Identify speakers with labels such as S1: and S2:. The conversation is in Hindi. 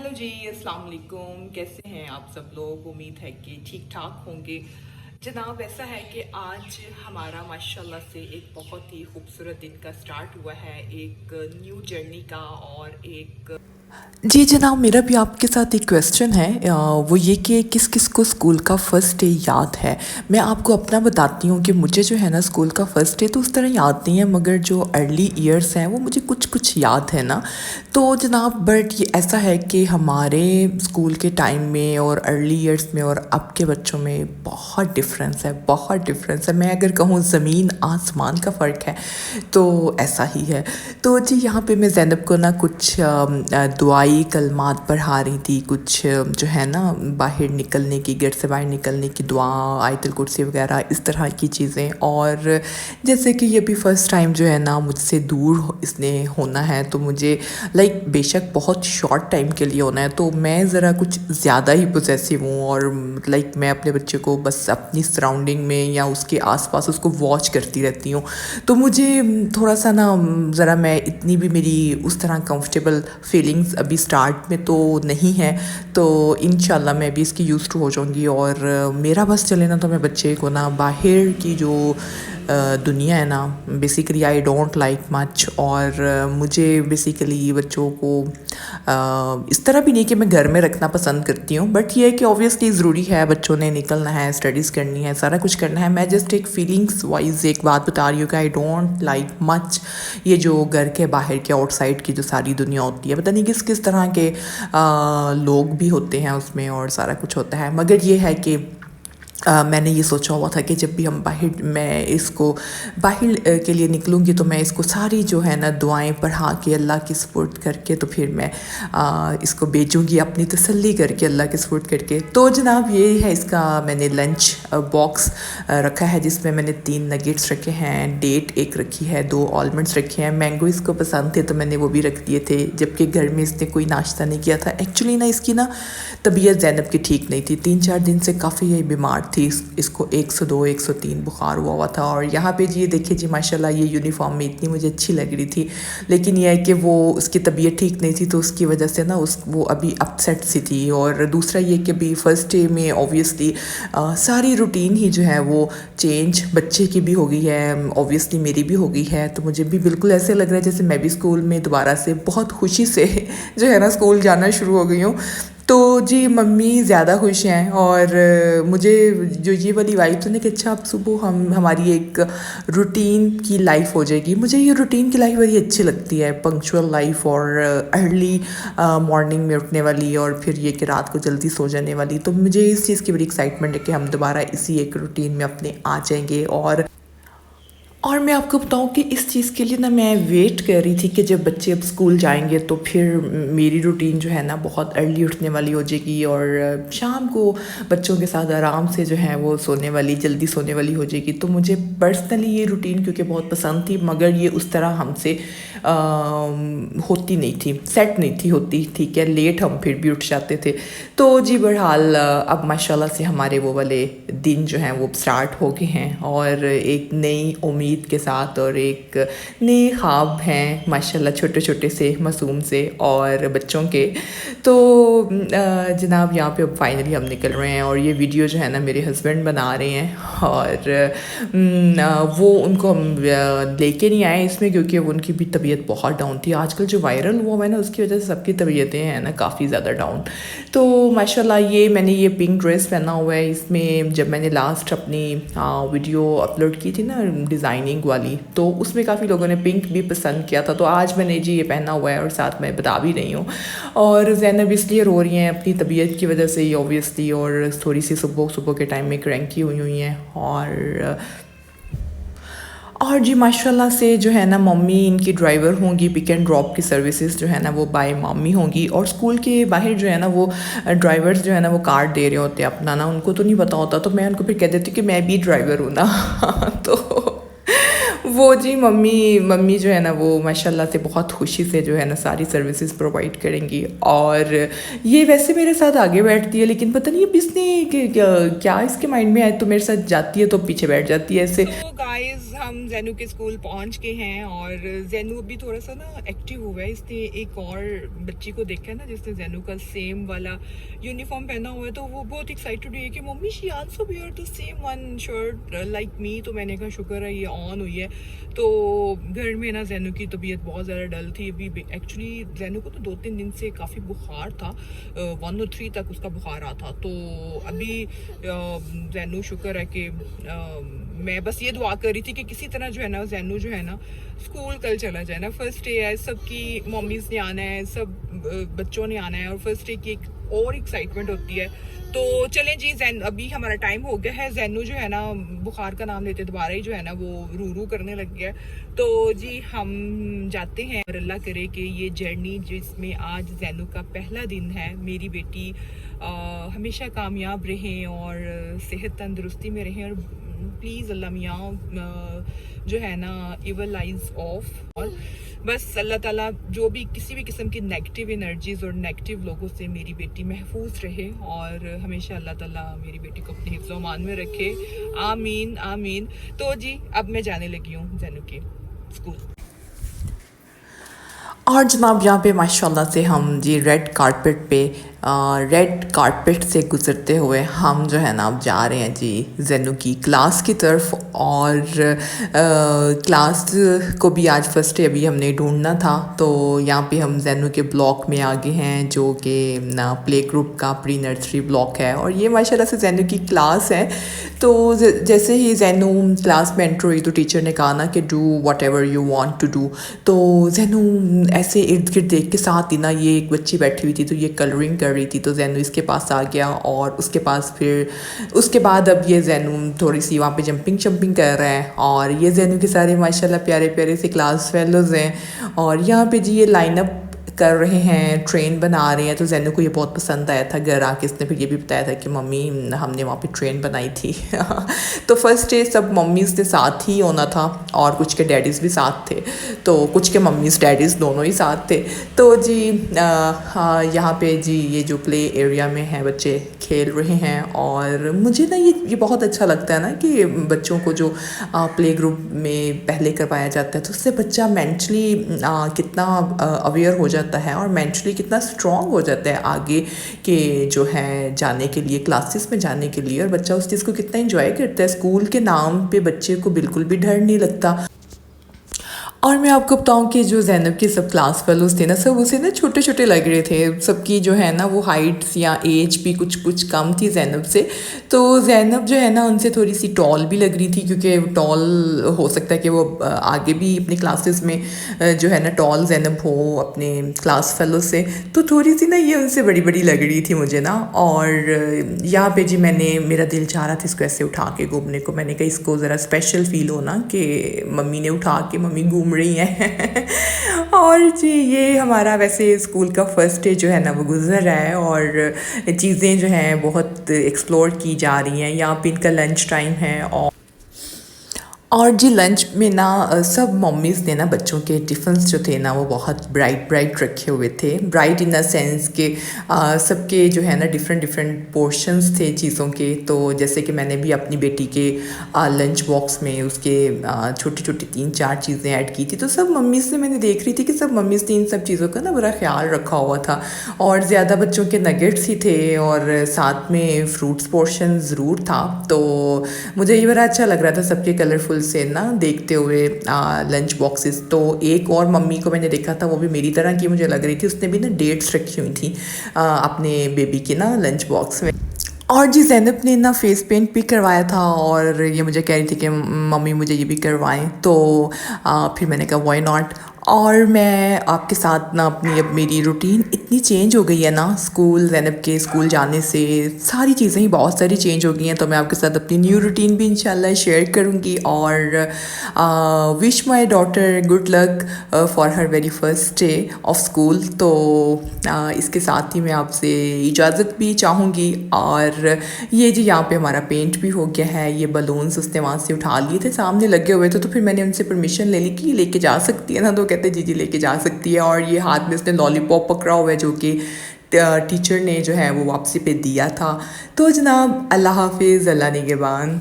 S1: हेलो जी, अस्सलाम वालेकुम। कैसे हैं आप सब लोग? उम्मीद है कि ठीक ठाक होंगे। जनाब, ऐसा है कि आज हमारा माशाल्लाह से एक बहुत ही खूबसूरत दिन का स्टार्ट हुआ है, एक न्यू जर्नी का। और एक
S2: जी जनाब, मेरा भी आपके साथ एक क्वेश्चन है। वो ये कि किस किस को स्कूल का फ़र्स्ट डे याद है। मैं आपको अपना बताती हूँ कि मुझे जो है ना स्कूल का फ़र्स्ट डे तो उस तरह याद नहीं है, मगर जो अर्ली ईयर्स हैं वो मुझे कुछ कुछ याद है ना। तो जनाब, बट ये ऐसा है कि हमारे स्कूल के टाइम में और अर्ली ईयर्स में और अब के बच्चों में बहुत डिफरेंस है, बहुत डिफरेंस है। मैं अगर कहूँ ज़मीन आसमान का फ़र्क है तो ऐसा ही है। तो जी यहाँ पे मैं ज़ैनब को ना कुछ दुआई कलमात पढ़ा रही थी, कुछ जो है ना बाहर निकलने की, घर से बाहर निकलने की दुआ, आयतुल कुर्सी वगैरह इस तरह की चीज़ें। और जैसे कि ये भी फ़र्स्ट टाइम जो है ना मुझसे दूर इसने होना है, तो मुझे लाइक बेशक बहुत शॉर्ट टाइम के लिए होना है, तो मैं ज़रा कुछ ज़्यादा ही पोजेसिव हूँ। और लाइक मैं अपने बच्चे को बस अपनी सराउंडिंग में या उसके आसपास उसको वॉच करती रहती हूँ। तो मुझे थोड़ा सा ना ज़रा, मैं इतनी भी मेरी उस तरह कंफर्टेबल फीलिंग्स अभी स्टार्ट में तो नहीं है। तो इंशाल्लाह मैं भी इसकी यूज़ टू हो जाऊँगी। और मेरा बस चले ना, तो मैं बच्चे को ना बाहर की जो दुनिया है ना, basically I don't like much. और मुझे बेसिकली बच्चों को इस तरह भी नहीं कि मैं घर में रखना पसंद करती हूँ, बट ये है कि ऑब्वियसली ज़रूरी है, बच्चों ने निकलना है, स्टडीज़ करनी है, सारा कुछ करना है। मैं जस्ट एक फीलिंग्स वाइज एक बात बता रही हूँ कि आई डोंट लाइक मच ये जो घर के बाहर के आउटसाइड की जो सारी दुनिया होती है। पता नहीं किस किस तरह के लोग भी होते हैं उसमें और सारा कुछ होता है। मगर ये है कि मैंने ये सोचा हुआ था कि जब भी हम बाहर, मैं इसको बाहर के लिए निकलूँगी तो मैं इसको सारी जो है ना दुआएं पढ़ा के अल्लाह की सपोर्ट करके तो फिर मैं इसको भेजूँगी अपनी तसल्ली करके, अल्लाह की सपोर्ट करके। तो जनाब ये है इसका, मैंने लंच बॉक्स रखा है जिसमें मैंने 3 नगेट्स रखे हैं, डेट एक रखी है, 2 आलमंड्स रखे हैं। मैंगो इसको पसंद थे तो मैंने वो भी रख दिए थे, जबकि घर में इसने कोई नाश्ता नहीं किया था। एक्चुअली ना इसकी ना तबीयत ज़ैनब की ठीक नहीं थी, 3-4 दिन से काफ़ी ये बीमार थी। इसको 102 103 बुखार हुआ था। और यहाँ पे जी देखिए जी, माशाल्लाह ये यूनिफॉर्म में इतनी मुझे अच्छी लग रही थी, लेकिन यह है कि वो उसकी तबीयत ठीक नहीं थी, तो उसकी वजह से ना वो अभी अपसेट सी थी। और दूसरा ये कि अभी फ़र्स्ट डे में ऑब्वियसली सारी रूटीन ही जो है वो चेंज बच्चे की भी हो गई है, ऑब्वियसली मेरी भी हो गई है। तो मुझे भी बिल्कुल ऐसे लग रहा है जैसे मैं भी स्कूल में दोबारा से बहुत खुशी से जो है ना स्कूल जाना शुरू हो गई हूँ। तो जी मम्मी ज़्यादा खुश हैं। और मुझे जो ये वाली वाइब्स है ना कि अच्छा अब सुबह हमारी एक रूटीन की लाइफ हो जाएगी, मुझे ये रूटीन की लाइफ बड़ी अच्छी लगती है, पंक्चुअल लाइफ और अर्ली मॉर्निंग में उठने वाली, और फिर ये कि रात को जल्दी सो जाने वाली। तो मुझे इस चीज़ की बड़ी एक्साइटमेंट है कि हम दोबारा इसी एक रूटीन में अपने आ जाएंगे। और मैं आपको बताऊं कि इस चीज़ के लिए ना मैं वेट कर रही थी कि जब बच्चे अब स्कूल जाएंगे तो फिर मेरी रूटीन जो है ना बहुत अर्ली उठने वाली हो जाएगी, और शाम को बच्चों के साथ आराम से जो है वो सोने वाली, जल्दी सोने वाली हो जाएगी। तो मुझे पर्सनली ये रूटीन क्योंकि बहुत पसंद थी, मगर ये उस तरह हमसे होती नहीं थी, सेट नहीं थी होती। ठीक है, लेट हम फिर भी उठ जाते थे। तो जी बहरहाल अब माशाल्लाह से हमारे वो वाले दिन जो हैं वो स्टार्ट हो गए हैं, और एक नई उम्मीद के साथ और एक नए ख्वाब हैं माशाल्लाह, छोटे छोटे से मासूम से और बच्चों के। तो जनाब यहाँ पे अब फाइनली हम निकल रहे हैं, और ये वीडियो जो है ना मेरे हस्बैंड बना रहे हैं। और वो उनको हम लेके नहीं आए इसमें, क्योंकि उनकी भी तबीयत बहुत डाउन थी। आजकल जो वायरल हुआ है ना उसकी वजह से सबकी तबीयतें हैं ना काफ़ी ज़्यादा डाउन। तो माशाल्लाह ये मैंने ये पिंक ड्रेस पहना हुआ है। इसमें जब मैंने लास्ट अपनी वीडियो अपलोड की थी ना डिज़ाइनिंग वाली, तो उसमें काफ़ी लोगों ने पिंक भी पसंद किया था। तो आज मैंने जी ये पहना हुआ है, और साथ में बता भी रही हूँ। और ज़ैनब इसलिए रो रही हैं अपनी तबीयत की वजह से ही ऑब्वियसली, और थोड़ी सी सुबह सुबह के टाइम में क्रैंकी हुई हैं। और जी माशाल्लाह से जो है ना मम्मी इनकी ड्राइवर होंगी, पिक एंड ड्रॉप की सर्विसेज जो है ना वो बाय मम्मी होंगी। और स्कूल के बाहर जो है ना वो ड्राइवर्स जो है ना वो कार्ड दे रहे होते हैं अपना ना, उनको तो नहीं पता होता, तो मैं उनको फिर कह देती हूँ कि मैं भी ड्राइवर हूँ ना। तो वो जी मम्मी मम्मी जो है ना वो माशाल्लाह से बहुत खुशी से जो है ना सारी सर्विसेज प्रोवाइड करेंगी। और ये वैसे मेरे साथ आगे बैठती है, लेकिन पता नहीं अब इसने क्या इसके माइंड में आए, तो मेरे साथ जाती है तो पीछे बैठ जाती है ऐसे।
S1: तो गाइस, हम जैनू के स्कूल पहुंच गए हैं और जैनू अभी थोड़ा सा ना एक्टिव हुआ है। इसने एक और बच्ची को देखा है ना जिसने जैनू का सेम वाला यूनिफॉर्म पहना हुआ है, तो वो बहुत एक्साइटेड हुई है कि mummy she also wear the same one shirt like me. तो मैंने कहा शुक्र है ये ऑन हुई है। तो घर में ना जैनू की तबीयत बहुत ज़्यादा डल थी। अभी एक्चुअली जैनू को तो 2-3 दिन से काफ़ी बुखार था, 103 तक उसका बुखार आ था। तो अभी जैनू शुक्र है कि मैं बस ये दुआ कर रही थी कि किसी तरह जो है ना जैनू जो है ना स्कूल कल चला जाए ना। फर्स्ट डे है, सबकी मम्मीज़ ने आना है, सब बच्चों ने आना है और फर्स्ट डे की एक और एक्साइटमेंट होती है। तो चलें जी, अभी हमारा टाइम हो गया है। जैनू जो है ना बुखार का नाम लेते दोबारा ही जो है ना वो रू रू करने लग गया। तो जी हम जाते हैं और अल्लाह करे कि ये जर्नी जिसमें आज जैनू का पहला दिन है, मेरी बेटी हमेशा कामयाब रहें और सेहत तंदुरुस्ती में रहें। और प्लीज़ अल्लाह मियाँ जो है ना इवल आइज ऑफ, और बस अल्लाह ताला जो भी किसी भी किस्म की नेगेटिव एनर्जीज़ और नेगेटिव लोगों से मेरी बेटी महफूज रहे और हमेशा अल्लाह ताला मेरी बेटी को अपने हिफ्ज़ मान में रखे। आमीन आमीन। तो जी अब मैं जाने लगी हूँ जैनू के स्कूल।
S2: और जनाब यहाँ पे माशाल्लाह से हम जी रेड कारपेट से गुज़रते हुए हम जो है ना अब जा रहे हैं जी जैनू की क्लास की तरफ। और क्लास को भी आज फर्स्ट डे अभी हमने ढूंढना था, तो यहाँ पे हम जैनू के ब्लॉक में आ गए हैं जो कि ना प्ले ग्रुप का प्री नर्सरी ब्लॉक है। और ये माशाल्लाह से जैनू की क्लास है। तो जैसे ही जैनू क्लास में एंटर हुई तो टीचर ने कहा ना कि do whatever you want to do. तो जैनू ऐसे इर्द गिर्द देख के साथ ही ना ये एक बच्ची बैठी हुई थी, तो ये कलरिंग कर रही थी, तो जैनू इसके पास आ गया और उसके पास फिर उसके बाद अब ये जैनू थोड़ी सी वहाँ पे जंपिंग शंपिंग कर रहा है। और ये जैनू के सारे माशाल्लाह प्यारे प्यारे से क्लास फेलोज़ हैं और यहाँ पे जी ये लाइनअप कर रहे हैं, ट्रेन बना रहे हैं। तो जैनू को ये बहुत पसंद आया था। घर आके इसने फिर ये भी बताया था कि मम्मी हमने वहाँ पे ट्रेन बनाई थी। तो फर्स्ट डे सब मम्मीज़ के साथ ही होना था और कुछ के डैडीज़ भी साथ थे, तो कुछ के मम्मीज़ डैडीज़ दोनों ही साथ थे। तो जी हाँ यहाँ पे जी ये जो प्ले एरिया में है बच्चे खेल रहे हैं। और मुझे ना ये बहुत अच्छा लगता है ना कि बच्चों को जो प्ले ग्रुप में पहले करवाया जाता है तो उससे बच्चा मेंटली कितना अवेयर हो जाता है और मेंटली कितना स्ट्रॉन्ग हो जाता है आगे के जो है जाने के लिए, क्लासेस में जाने के लिए। और बच्चा उस चीज़ को कितना एंजॉय करता है। स्कूल के नाम पे बच्चे को बिल्कुल भी डर नहीं लगता। और मैं आपको बताऊं कि जो ज़ैनब के सब क्लास फेलोज़ थे ना सब उसे ना छोटे छोटे लग रहे थे। सबकी जो है ना वो हाइट्स या एज भी कुछ कुछ कम थी ज़ैनब से। तो ज़ैनब जो है ना उनसे थोड़ी सी टॉल भी लग रही थी, क्योंकि टॉल हो सकता है कि वो आगे भी अपनी क्लासेस में जो है ना टॉल ज़ैनब हो अपने क्लास फेलो से। तो थोड़ी सी ना ये उनसे बड़ी बड़ी लग रही थी मुझे ना। और यहाँ पे जी मैंने मेरा दिल चाह रहा था इसको ऐसे उठा के घूमने को। मैंने कहा इसको ज़रा स्पेशल फ़ील हो ना कि मम्मी ने उठा के मम्मी घूम रही हैं। और जी ये हमारा वैसे स्कूल का फर्स्ट डे जो है ना वो गुजर रहा है और चीज़ें जो हैं बहुत एक्सप्लोर की जा रही हैं। यहाँ पे इनका लंच टाइम है और जी लंच में ना सब मम्मीज़ ने ना बच्चों के टिफ़िन्स जो थे ना वो बहुत ब्राइट रखे हुए थे। ब्राइट इन द सेंस के सबके जो है ना डिफरेंट पोर्शंस थे चीज़ों के। तो जैसे कि मैंने भी अपनी बेटी के लंच बॉक्स में उसके छोटी छोटी 3-4 चीज़ें ऐड की थी। तो सब मम्मीज़ ने, मैंने देख रही थी कि सब मम्मीज़ ने इन सब चीज़ों का ना बड़ा ख्याल रखा हुआ था। और ज़्यादा बच्चों के नगेट्स ही थे और साथ में फ्रूट्स पोर्शन ज़रूर था। तो मुझे ये बड़ा अच्छा लग रहा था सबके कलरफुल से ना देखते हुए लंच बॉक्सेस। तो एक और मम्मी को मैंने देखा था, वो भी मेरी तरह की मुझे लग रही थी, उसने भी ना डेट्स रखी हुई थी अपने बेबी के ना लंच बॉक्स में। और जी ज़ैनब ने ना फेस पेंट भी करवाया था और ये मुझे कह रही थी कि मम्मी मुझे ये भी करवाएं। तो फिर मैंने कहा व्हाई नॉट। और मैं आपके साथ ना अपनी अब मेरी रूटीन इतनी चेंज हो गई है ना ज़ैनब के स्कूल जाने से, सारी चीज़ें ही बहुत सारी चेंज हो गई हैं। तो मैं आपके साथ अपनी न्यू रूटीन भी इंशाल्लाह शेयर करूँगी। और wish my daughter good luck for her very first day of school. तो इसके साथ ही मैं आपसे इजाज़त भी चाहूँगी। और ये जी यहाँ पे हमारा पेंट भी हो गया है। ये बलून्स उसने वहाँ से उठा लिए थे, सामने लगे हुए थे, तो फिर मैंने उनसे परमिशन ले ली कि लेके जा सकती है ना। तो कहते जी लेके जा सकती है। और ये हाथ में उसने लॉलीपॉप पकड़ा हुआ है जो कि टीचर ने जो है वो वापसी पे दिया था। तो जनाब अल्लाह हाफिज़, अल्लाह निगहबान।